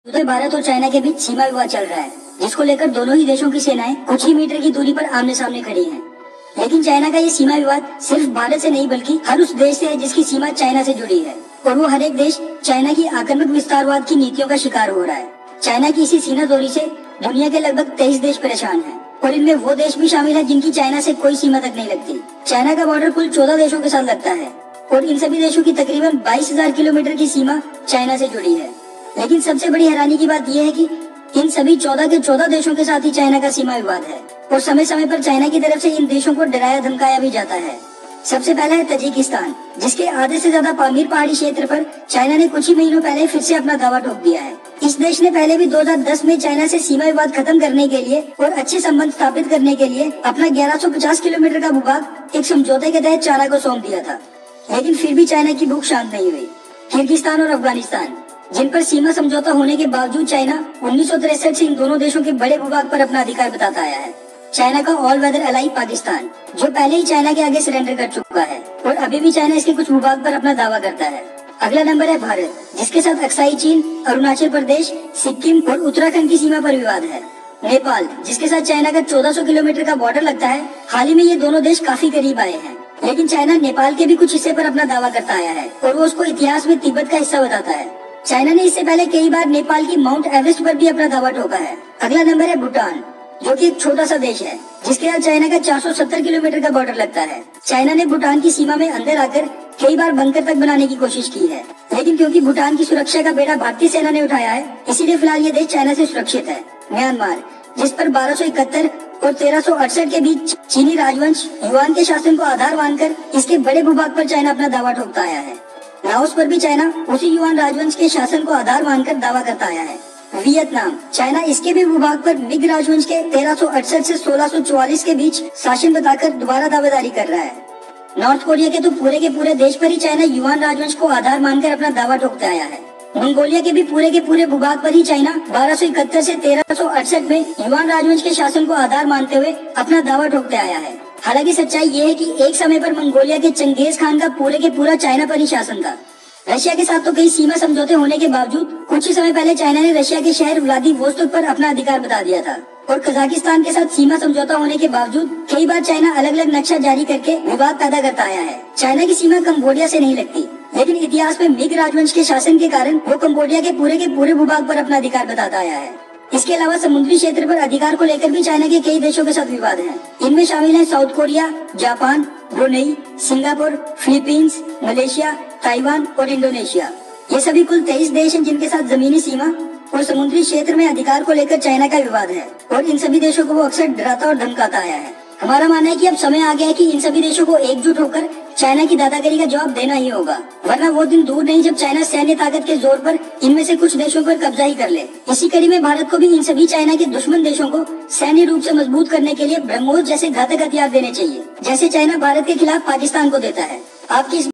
उधर भारत और चाइना के बीच सीमा विवाद चल रहा है, जिसको लेकर दोनों ही देशों की सेनाएं कुछ ही मीटर की दूरी पर आमने सामने खड़ी हैं। लेकिन चाइना का ये सीमा विवाद सिर्फ भारत से नहीं बल्कि हर उस देश से है जिसकी सीमा चाइना से जुड़ी है, और वो हर एक देश चाइना की आक्रामक विस्तारवाद की नीतियों का शिकार हो रहा है। चाइना की इसी सीमा दूरी से दुनिया के लगभग 23 देश परेशान हैं, और इनमें वो देश भी शामिल है जिनकी चाइना से कोई सीमा तक नहीं लगती। चाइना का बॉर्डर कुल 14 देशों के साथ लगता है, और इन सभी देशों की तकरीबन 22,000 किलोमीटर की सीमा चाइना से जुड़ी है। लेकिन सबसे बड़ी हैरानी की बात यह है कि इन सभी 14 के 14 देशों के साथ ही चाइना का सीमा विवाद है, और समय समय पर चाइना की तरफ से इन देशों को डराया धमकाया भी जाता है। सबसे पहला है तजिकिस्तान, जिसके आधे से ज्यादा पामीर पहाड़ी क्षेत्र पर चाइना ने कुछ ही महीनों पहले फिर से अपना दावा ठोक दिया है। इस देश ने पहले भी 2010 में चाइना से सीमा विवाद खत्म करने के लिए और अच्छे संबंध स्थापित करने के लिए अपना 1150 किलोमीटर का भूभाग एक समझौते के तहत चाइना को सौंप दिया था। लेकिन फिर भी चाइना की भूख शांत नहीं हुई। किर्गिस्तान और अफगानिस्तान, जिन पर सीमा समझौता होने के बावजूद चाइना 1963 से इन दोनों देशों के बड़े भूभाग पर अपना अधिकार बताता आया है। चाइना का ऑल वेदर अलाई पाकिस्तान, जो पहले ही चाइना के आगे सरेंडर कर चुका है, और अभी भी चाइना इसके कुछ भूभाग पर अपना दावा करता है। अगला नंबर है भारत, जिसके साथ अक्साई चीन, अरुणाचल प्रदेश, सिक्किम और उत्तराखंड की सीमा पर विवाद है। नेपाल, जिसके साथ चाइना का 1400 किलोमीटर का बॉर्डर लगता है। हाल ही में ये दोनों देश काफी करीब आए हैं, लेकिन चाइना नेपाल के भी कुछ हिस्से पर अपना दावा करता आया है, और वो उसको इतिहास में तिब्बत का हिस्सा बताता है। चाइना ने इससे पहले कई बार नेपाल की माउंट एवरेस्ट पर भी अपना दावा ठोका है। अगला नंबर है भूटान, जो कि एक छोटा सा देश है, जिसके साथ चाइना का 470 किलोमीटर का बॉर्डर लगता है। चाइना ने भूटान की सीमा में अंदर आकर कई बार बंकर तक बनाने की कोशिश की है, लेकिन क्योंकि भूटान की सुरक्षा का बेड़ा भारतीय सेना ने उठाया है, इसीलिए फिलहाल ये देश चाइना से सुरक्षित है। म्यांमार, जिस पर 1271 और 1368 के बीच चीनी राजवंश युआन के शासन को आधार मानकर इसके बड़े भूभाग पर चाइना अपना दावा ठोकता आया है। लाओस पर भी चाइना उसी युआन राजवंश के शासन को आधार मानकर दावा करता आया है। वियतनाम, चाइना इसके भी भूभाग पर मिग राजवंश के 1368 से 1644 के बीच शासन बताकर दोबारा दावेदारी कर रहा है। नॉर्थ कोरिया के तो पूरे के पूरे देश पर ही चाइना युआन राजवंश को आधार मानकर अपना दावा ठोकता आया है। मंगोलिया के भी पूरे के पूरे भूभाग पर ही चाइना 1271 से 1368 में युआन राजवंश के शासन को आधार मानते हुए अपना दावा ठोकते आया है। हालांकि सच्चाई ये है कि एक समय पर मंगोलिया के चंगेज खान का पूरे के पूरा चाइना पर ही शासन था। रशिया के साथ तो कई सीमा समझौते होने के बावजूद कुछ ही समय पहले चाइना ने रशिया के शहर व्लादिवोस्तोक पर अपना अधिकार बता दिया था, और कजाकिस्तान के साथ सीमा समझौता होने के बावजूद कई बार चाइना अलग अलग नक्शा जारी करके विवाद पैदा करता आया है। चाइना की सीमा कंबोडिया से नहीं लगती, लेकिन इतिहास में मिग राजवंश के शासन के कारण वो कंबोडिया के पूरे भूभाग पर अपना अधिकार बताता आया है। इसके अलावा समुद्री क्षेत्र पर अधिकार को लेकर भी चाइना के कई देशों के साथ विवाद हैं। इनमें शामिल हैं south Korea, Japan, Brunei, Singapore, Philippines, Malaysia, Taiwan और इंडोनेशिया। ये सभी कुल 23 देश हैं जिनके साथ जमीनी सीमा और समुद्री क्षेत्र में अधिकार को लेकर चाइना का विवाद है, और इन सभी देशों को वो अक्सर डराता और धमकाता आया है। हमारा मानना है कि अब समय आ गया है कि इन सभी देशों को एकजुट होकर चाइना की दादागिरी का जवाब देना ही होगा, वरना वो दिन दूर नहीं जब चाइना सैन्य ताकत के जोर पर इनमें से कुछ देशों पर कब्जा ही कर ले। इसी कड़ी में भारत को भी इन सभी चाइना के दुश्मन देशों को सैन्य रूप से मजबूत करने के लिए ब्रह्मोस जैसे घातक हथियार देने चाहिए, जैसे चाइना भारत के खिलाफ पाकिस्तान को देता है। आपकी